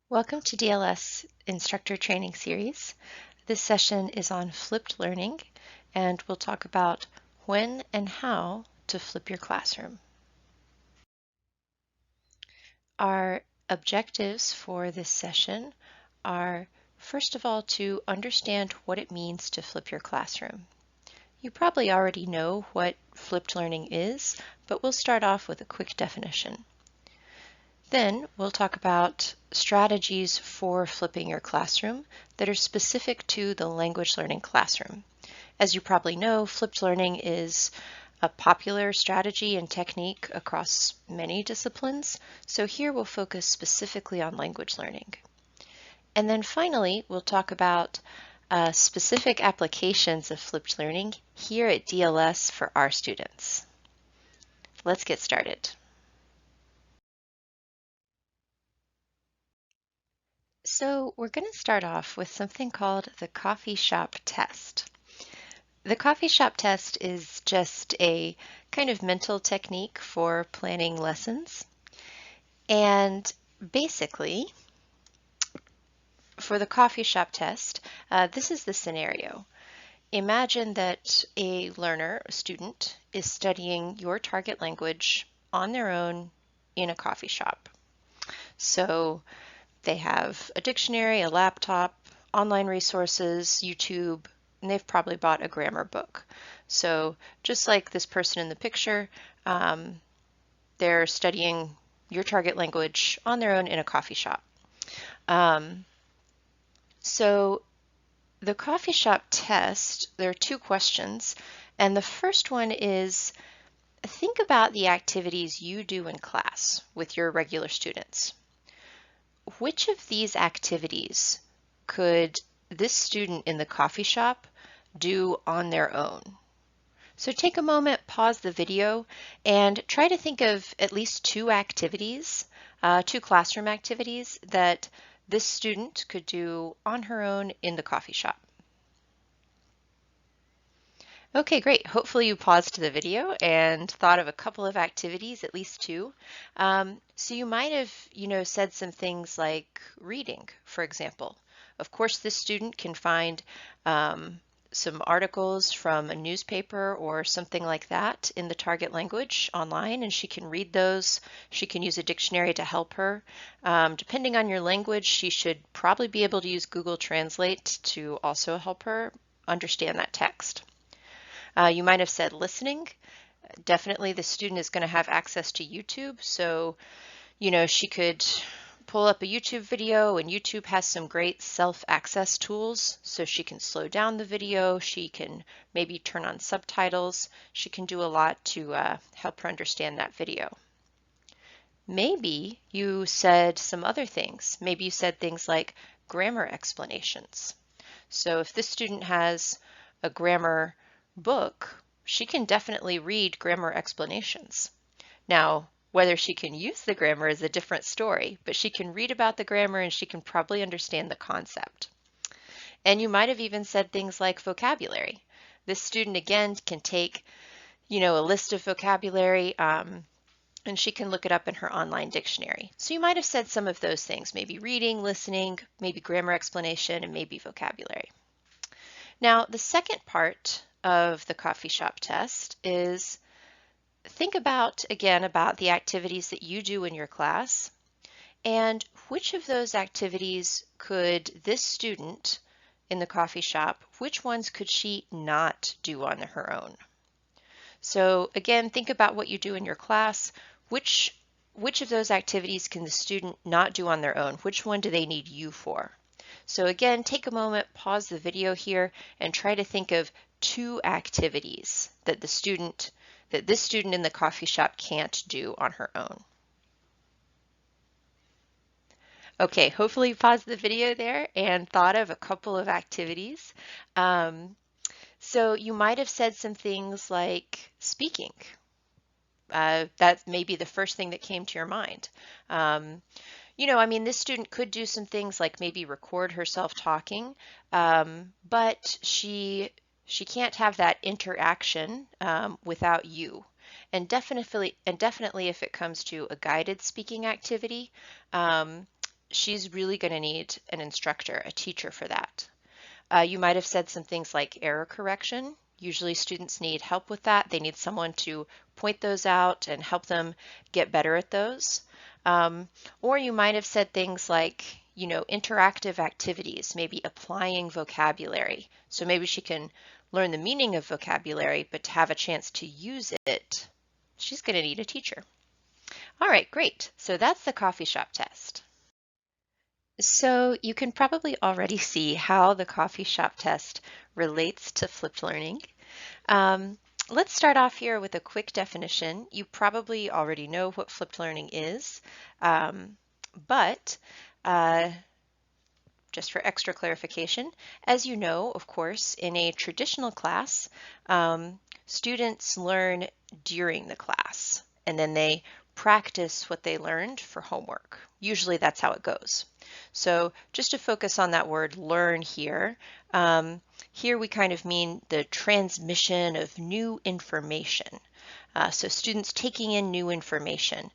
Welcome to DLS Instructor Training Series. This session is on flipped learning, and we'll talk about when and how to flip your classroom. Our objectives for this session are, first of all, to understand what it means to flip your classroom. You probably already know what flipped learning is, but we'll start off with a quick definition. Then we'll talk about strategies for flipping your classroom that are specific to the language learning classroom. As you probably know, flipped learning is a popular strategy and technique across many disciplines, so here we'll focus specifically on language learning. And then finally, we'll talk about specific applications of flipped learning here at DLS for our students. Let's get started. So we're going to start off with something called the coffee shop test. The coffee shop test is just a kind of mental technique for planning lessons. And basically, for the coffee shop test, this is the scenario. Imagine that a learner, a student, is studying your target language on their own in a coffee shop. So they have a dictionary, a laptop, online resources, YouTube, and they've probably bought a grammar book. So just like this person in the picture, they're studying your target language on their own in a coffee shop. So the coffee shop test, there are two questions, and the first one is, think about the activities you do in class with your regular students. Which of these activities could this student in the coffee shop do on their own? So take a moment, pause the video, and try to think of at least two activities, two classroom activities that this student could do on her own in the coffee shop. Okay, great. Hopefully you paused the video and thought of a couple of activities, at least two. So you might have, said some things like reading, for example. Of course, this student can find some articles from a newspaper or something like that in the target language online, and she can read those. She can use a dictionary to help her. Depending on your language, she should probably be able to use Google Translate to also help her understand that text. You might have said listening. Definitely the student is going to have access to YouTube. So, she could pull up a YouTube video, and YouTube has some great self-access tools. So she can slow down the video. She can maybe turn on subtitles. She can do a lot to help her understand that video. Maybe you said some other things. Maybe you said things like grammar explanations. So if this student has a grammar book, she can definitely read grammar explanations. Now, whether she can use the grammar is a different story, but she can read about the grammar and she can probably understand the concept. And you might have even said things like vocabulary. This student, again, can take, a list of vocabulary and she can look it up in her online dictionary. So you might have said some of those things, maybe reading, listening, maybe grammar explanation, and maybe vocabulary. Now, the second part of the coffee shop test is think about, again, about the activities that you do in your class and which of those activities could this student in the coffee shop, which ones could she not do on her own? So again, think about what you do in your class. Which of those activities can the student not do on their own? Which one do they need you for? So again, take a moment, pause the video here, and try to think of two activities that this student in the coffee shop can't do on her own. Okay, hopefully you paused the video there and thought of a couple of activities. So you might have said some things like speaking. That may be the first thing that came to your mind. This student could do some things like maybe record herself talking, but she can't have that interaction without you. And definitely if it comes to a guided speaking activity, she's really going to need an instructor, a teacher for that. You might have said some things like error correction. Usually students need help with that. They need someone to point those out and help them get better at those. Or you might have said things like, interactive activities, maybe applying vocabulary. So maybe she can learn the meaning of vocabulary, but to have a chance to use it, she's going to need a teacher. All right, great. So that's the coffee shop test. So you can probably already see how the coffee shop test relates to flipped learning. Um, let's start off here with a quick definition. You probably already know what flipped learning is, but just for extra clarification, as you know, of course, in a traditional class, students learn during the class, and then they practice what they learned for homework. Usually that's how it goes. So just to focus on that word learn here, here we kind of mean the transmission of new information. So students taking in new information.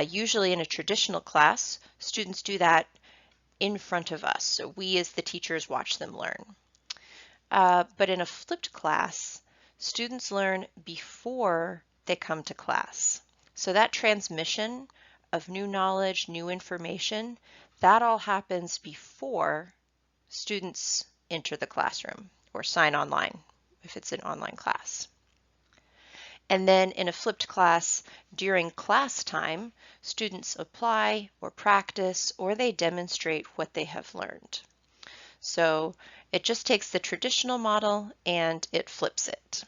Usually in a traditional class, students do that in front of us. So we as the teachers watch them learn. But in a flipped class, students learn before they come to class. So that transmission of new knowledge, new information, that all happens before students enter the classroom or sign online if it's an online class. And then in a flipped class, during class time, students apply or practice or they demonstrate what they have learned. So it just takes the traditional model and it flips it.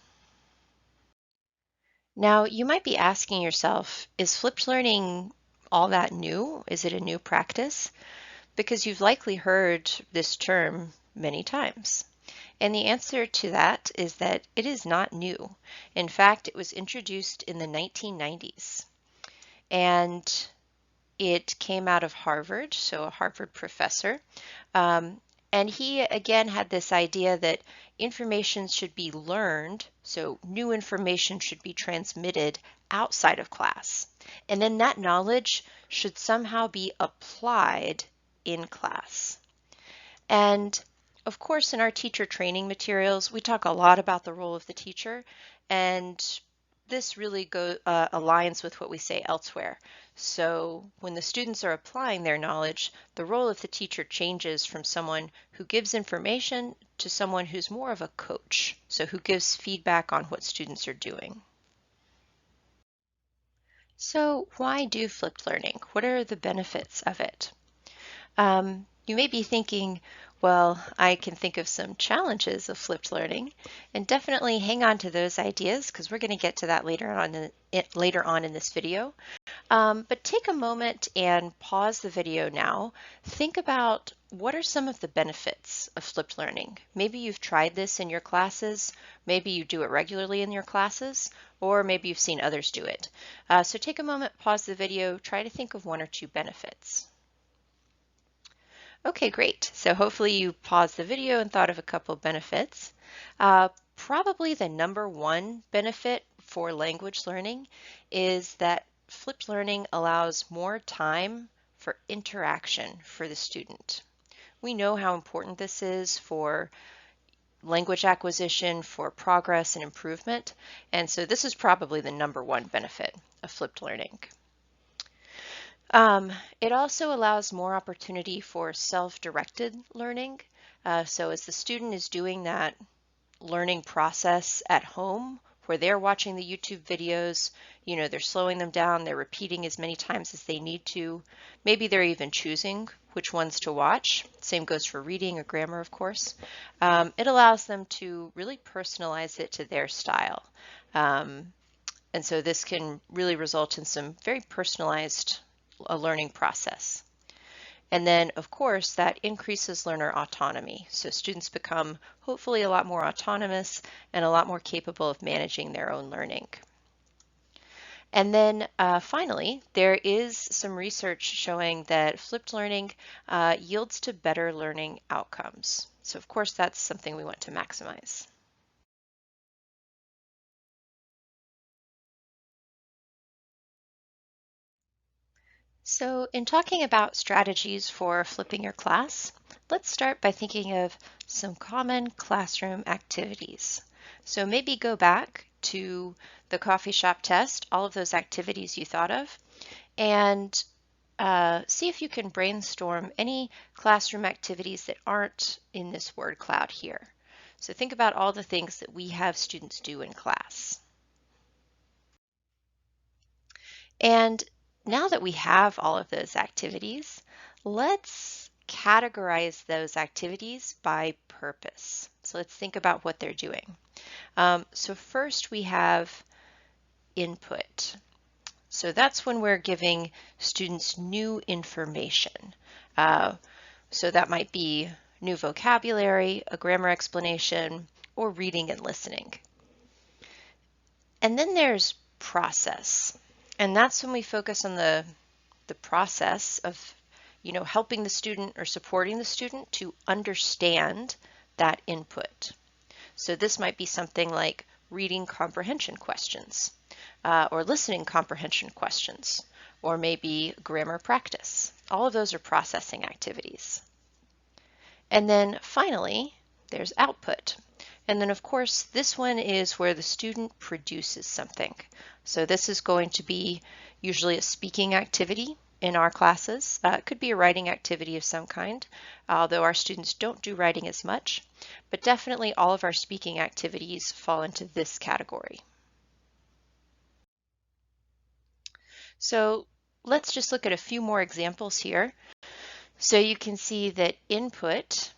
Now you might be asking yourself, is flipped learning all that new? Is it a new practice? Because you've likely heard this term many times. And the answer to that is that it is not new. In fact, it was introduced in the 1990s. And it came out of Harvard, so a Harvard professor. And he again had this idea that information should be learned, so new information should be transmitted outside of class. And then that knowledge should somehow be applied in class. And of course, in our teacher training materials, we talk a lot about the role of the teacher, and this really aligns with what we say elsewhere. So when the students are applying their knowledge, the role of the teacher changes from someone who gives information to someone who's more of a coach, so who gives feedback on what students are doing. So why do flipped learning? What are the benefits of it? You may be thinking, well, I can think of some challenges of flipped learning, and definitely hang on to those ideas because we're going to get to that later on in this video. But take a moment and pause the video now. Think about what are some of the benefits of flipped learning. Maybe you've tried this in your classes, maybe you do it regularly in your classes, or maybe you've seen others do it. So take a moment, pause the video, try to think of one or two benefits. Okay, great. So hopefully you paused the video and thought of a couple of benefits. Probably the number one benefit for language learning is that flipped learning allows more time for interaction for the student. We know how important this is for language acquisition, for progress and improvement, and so this is probably the number one benefit of flipped learning. It also allows more opportunity for self-directed learning. So as the student is doing that learning process at home, where they're watching the YouTube videos, they're slowing them down, they're repeating as many times as they need to. Maybe they're even choosing which ones to watch. Same goes for reading or grammar, of course. It allows them to really personalize it to their style. And so this can really result in some very personalized a learning process. And then, of course, that increases learner autonomy. So students become hopefully a lot more autonomous and a lot more capable of managing their own learning. And then finally, there is some research showing that flipped learning yields to better learning outcomes. So of course, that's something we want to maximize. So in talking about strategies for flipping your class, let's start by thinking of some common classroom activities. So maybe go back to the coffee shop test, all of those activities you thought of, and see if you can brainstorm any classroom activities that aren't in this word cloud here. So think about all the things that we have students do in class. And now that we have all of those activities, let's categorize those activities by purpose. So let's think about what they're doing. So first we have input. So that's when we're giving students new information. So that might be new vocabulary, a grammar explanation, or reading and listening. And then there's process. And that's when we focus on the process of, helping the student or supporting the student to understand that input. So this might be something like reading comprehension questions, or listening comprehension questions, or maybe grammar practice. All of those are processing activities. And then finally, there's output. And then of course, this one is where the student produces something. So this is going to be usually a speaking activity in our classes. It could be a writing activity of some kind, although our students don't do writing as much, but definitely all of our speaking activities fall into this category. So let's just look at a few more examples here. So you can see that input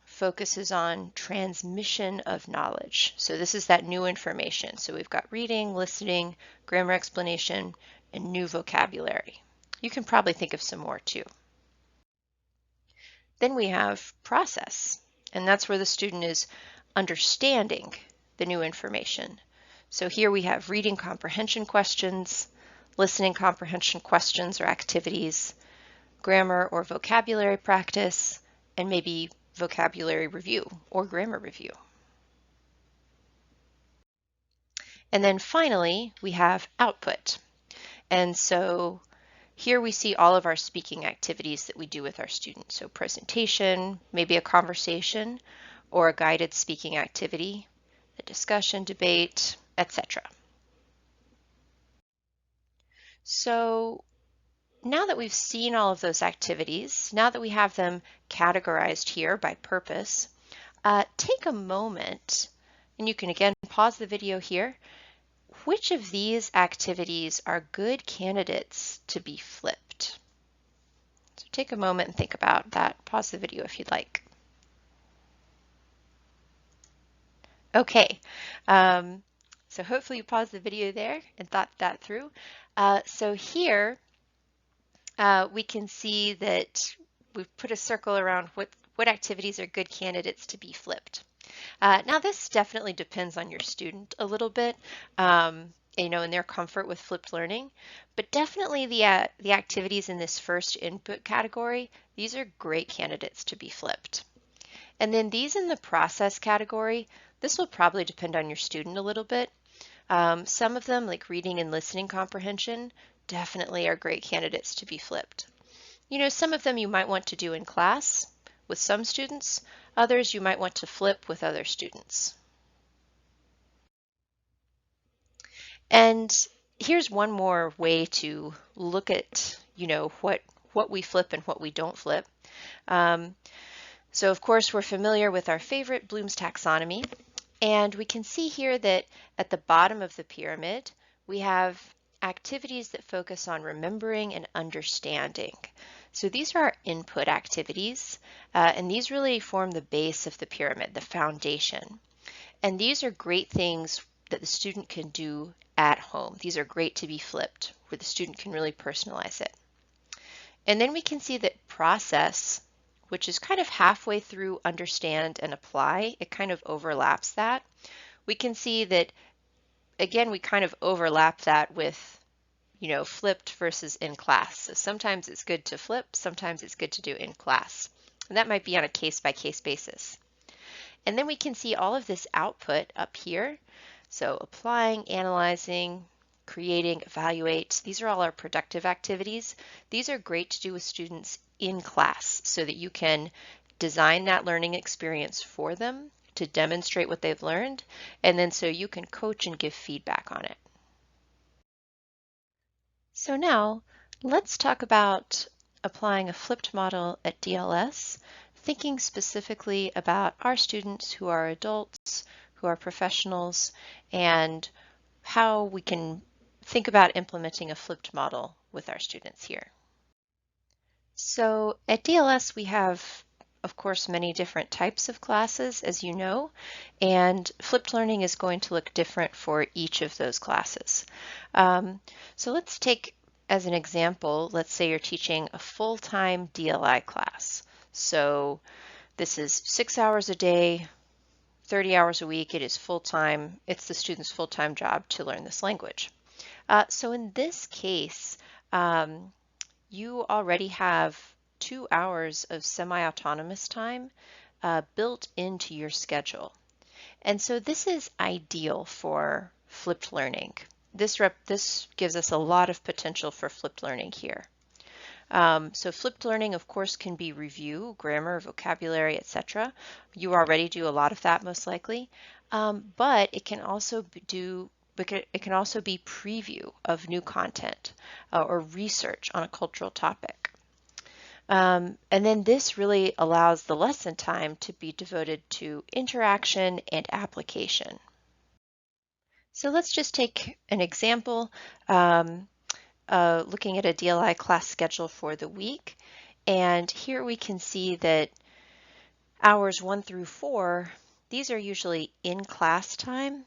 focuses on transmission of knowledge. So this is that new information. So we've got reading, listening, grammar explanation, and new vocabulary. You can probably think of some more too. Then we have process, and that's where the student is understanding the new information. So here we have reading comprehension questions, listening comprehension questions or activities, grammar or vocabulary practice, and maybe vocabulary review or grammar review. And then finally, we have output. And so here we see all of our speaking activities that we do with our students. So presentation, maybe a conversation or a guided speaking activity, a discussion, debate, etc. So now that we've seen all of those activities, now that we have them categorized here by purpose, take a moment, and you can again pause the video here. Which of these activities are good candidates to be flipped? So take a moment and think about that. Pause the video if you'd like. Okay, so hopefully you paused the video there and thought that through. So here we can see that we've put a circle around what activities are good candidates to be flipped. Now this definitely depends on your student a little bit, and their comfort with flipped learning, but definitely the activities in this first input category, these are great candidates to be flipped. And then these in the process category, this will probably depend on your student a little bit. Some of them, like reading and listening comprehension, definitely are great candidates to be flipped. Some of them you might want to do in class with some students, others you might want to flip with other students. And here's one more way to look at, what we flip and what we don't flip. So of course we're familiar with our favorite Bloom's taxonomy, and we can see here that at the bottom of the pyramid, we have activities that focus on remembering and understanding. So these are our input activities, and these really form the base of the pyramid, the foundation. And these are great things that the student can do at home. These are great to be flipped, where the student can really personalize it. And then we can see that process, which is kind of halfway through understand and apply, it kind of overlaps that. We can see that, again, we kind of overlap that with flipped versus in class. So sometimes it's good to flip, sometimes it's good to do in class. And that might be on a case-by-case basis. And then we can see all of this output up here. So applying, analyzing, creating, evaluate. These are all our productive activities. These are great to do with students in class so that you can design that learning experience for them to demonstrate what they've learned, and then so you can coach and give feedback on it. So now let's talk about applying a flipped model at DLS, thinking specifically about our students who are adults, who are professionals, and how we can think about implementing a flipped model with our students here. So at DLS, we have, of course, many different types of classes, as you know, and flipped learning is going to look different for each of those classes. So let's take as an example, let's say you're teaching a full-time DLI class. So this is 6 hours a day, 30 hours a week. It is full-time. It's the student's full-time job to learn this language. So in this case, you already have 2 hours of semi-autonomous time built into your schedule. And so this is ideal for flipped learning. This gives us a lot of potential for flipped learning here. So flipped learning, of course, can be review, grammar, vocabulary, etc. You already do a lot of that most likely, but it can also be preview of new content or research on a cultural topic. And then this really allows the lesson time to be devoted to interaction and application. So let's just take an example, looking at a DLI class schedule for the week. And here we can see that hours 1 through 4, these are usually in class time.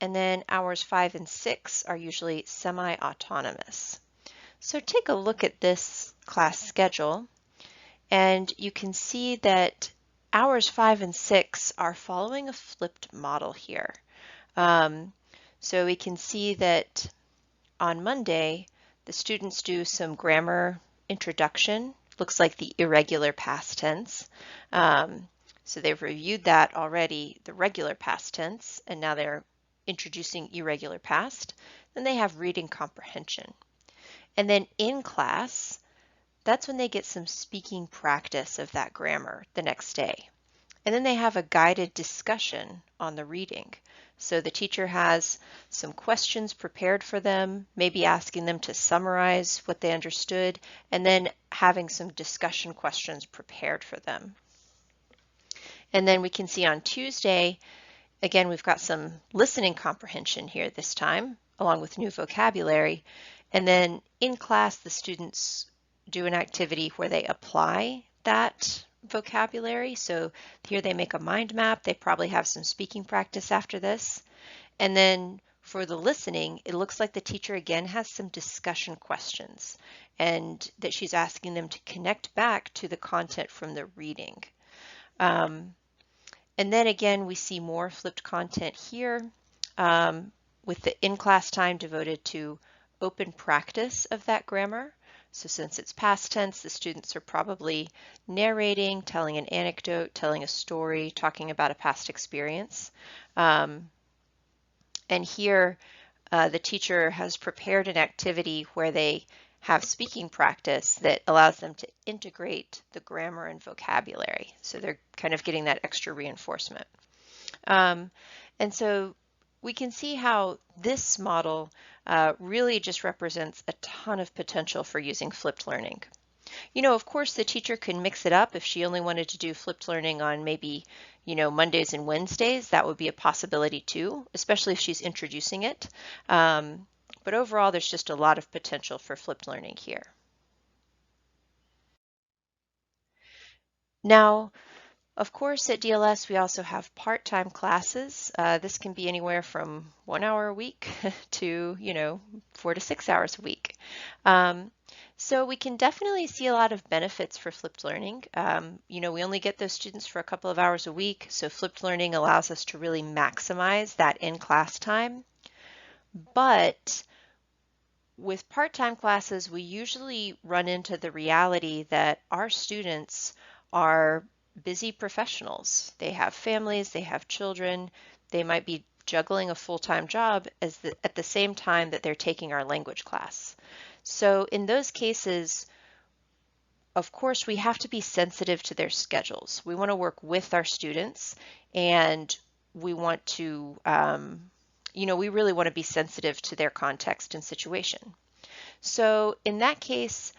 And then hours 5 and 6 are usually semi-autonomous. So take a look at this class schedule, and you can see that hours 5 and 6 are following a flipped model here. So we can see that on Monday, the students do some grammar introduction, looks like the irregular past tense. So they've reviewed that already, the regular past tense, and now they're introducing irregular past. Then they have reading comprehension. And then in class, that's when they get some speaking practice of that grammar the next day. And then they have a guided discussion on the reading. So the teacher has some questions prepared for them, maybe asking them to summarize what they understood, and then having some discussion questions prepared for them. And then we can see on Tuesday, again, we've got some listening comprehension here this time, along with new vocabulary. And then in class, the students do an activity where they apply that vocabulary. So here they make a mind map. They probably have some speaking practice after this. And then for the listening, it looks like the teacher again has some discussion questions and that she's asking them to connect back to the content from the reading. And then again, we see more flipped content here with the in-class time devoted to open practice of that grammar. So since it's past tense, the students are probably narrating, telling an anecdote, telling a story, talking about a past experience. And here, the teacher has prepared an activity where they have speaking practice that allows them to integrate the grammar and vocabulary. So they're kind of getting that extra reinforcement. And so we can see how this model really just represents a ton of potential for using flipped learning. You know, of course, the teacher can mix it up if she only wanted to do flipped learning on maybe, Mondays and Wednesdays. That would be a possibility too, especially if she's introducing it. But overall, there's just a lot of potential for flipped learning here. Now, of course, at DLS, we also have part-time classes. This can be anywhere from 1 hour a week to, 4 to 6 hours a week. So we can definitely see a lot of benefits for flipped learning. We only get those students for a couple of hours a week, so flipped learning allows us to really maximize that in-class time. But with part-time classes, we usually run into the reality that our students are busy professionals. They have families, they have children, they might be juggling a full-time job at the same time that they're taking our language class. So in those cases, of course, we have to be sensitive to their schedules. We want to work with our students, and we want to, we really want to be sensitive to their context and situation. So in that case,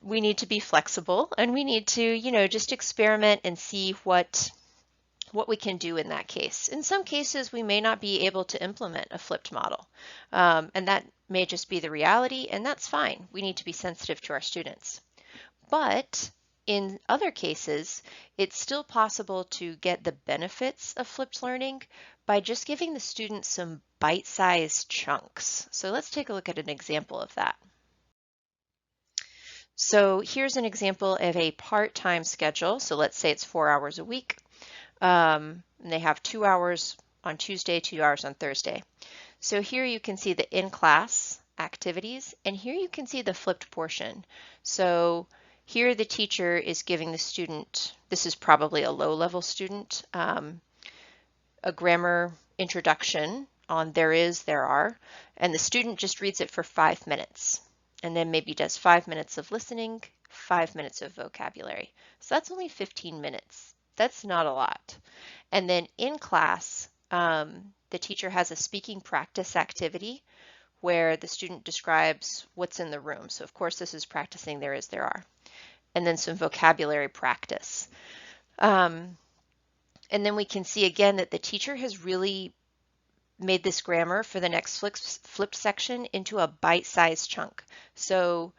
we need to be flexible, and we need to, just experiment and see what we can do in that case. In some cases, we may not be able to implement a flipped model, and that may just be the reality, and that's fine. We need to be sensitive to our students. But in other cases, it's still possible to get the benefits of flipped learning by just giving the student some bite-sized chunks. So let's take a look at an example of that. So here's an example of a part-time schedule. So let's say it's 4 hours a week. And they have 2 hours on Tuesday, 2 hours on Thursday. So here you can see the in-class activities, and here you can see the flipped portion. So here the teacher is giving the student, this is probably a low-level student, a grammar introduction on there is, there are, and the student just reads it for 5 minutes, and then maybe does 5 minutes of listening, 5 minutes of vocabulary. So that's only 15 minutes. That's not a lot. And then in class, the teacher has a speaking practice activity where the student describes what's in the room. So of course this is practicing there is, there are. And then some vocabulary practice. And then we can see again that the teacher has really made this grammar for the next flipped section into a bite-sized chunk. So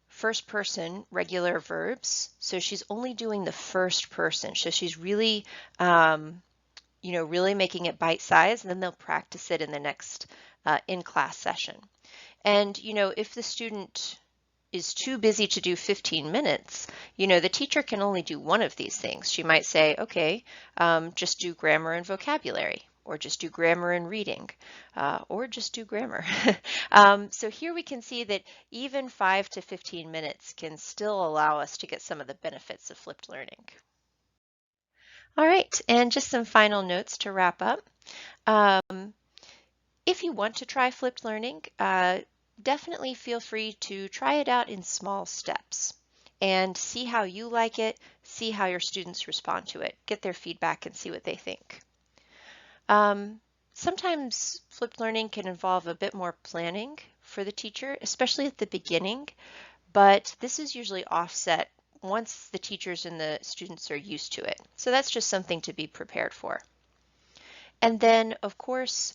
first person, regular verbs. So she's only doing the first person. So she's really, really making it bite-sized, and then they'll practice it in the next in-class session. And, if the student is too busy to do 15 minutes, the teacher can only do one of these things. She might say, okay, just do grammar and vocabulary, or just do grammar and reading, or just do grammar. So here we can see that even 5 to 15 minutes can still allow us to get some of the benefits of flipped learning. All right, and just some final notes to wrap up. If you want to try flipped learning, definitely feel free to try it out in small steps and see how you like it, see how your students respond to it, get their feedback and see what they think. Sometimes flipped learning can involve a bit more planning for the teacher, especially at the beginning, but this is usually offset once the teachers and the students are used to it. So that's just something to be prepared for. And then, of course,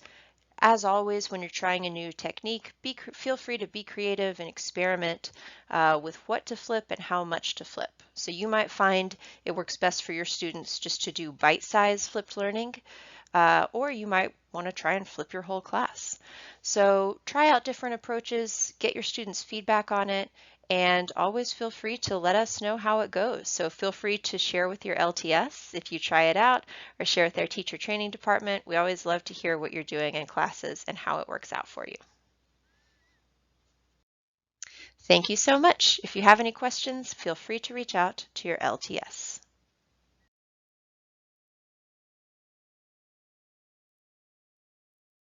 as always, when you're trying a new technique, feel free to be creative and experiment with what to flip and how much to flip. So you might find it works best for your students just to do bite-sized flipped learning, or you might want to try and flip your whole class. So try out different approaches, get your students' feedback on it, and always feel free to let us know how it goes. So feel free to share with your LTS if you try it out, or share with their teacher training department. We always love to hear what you're doing in classes and how it works out for you. Thank you so much. If you have any questions, feel free to reach out to your LTS.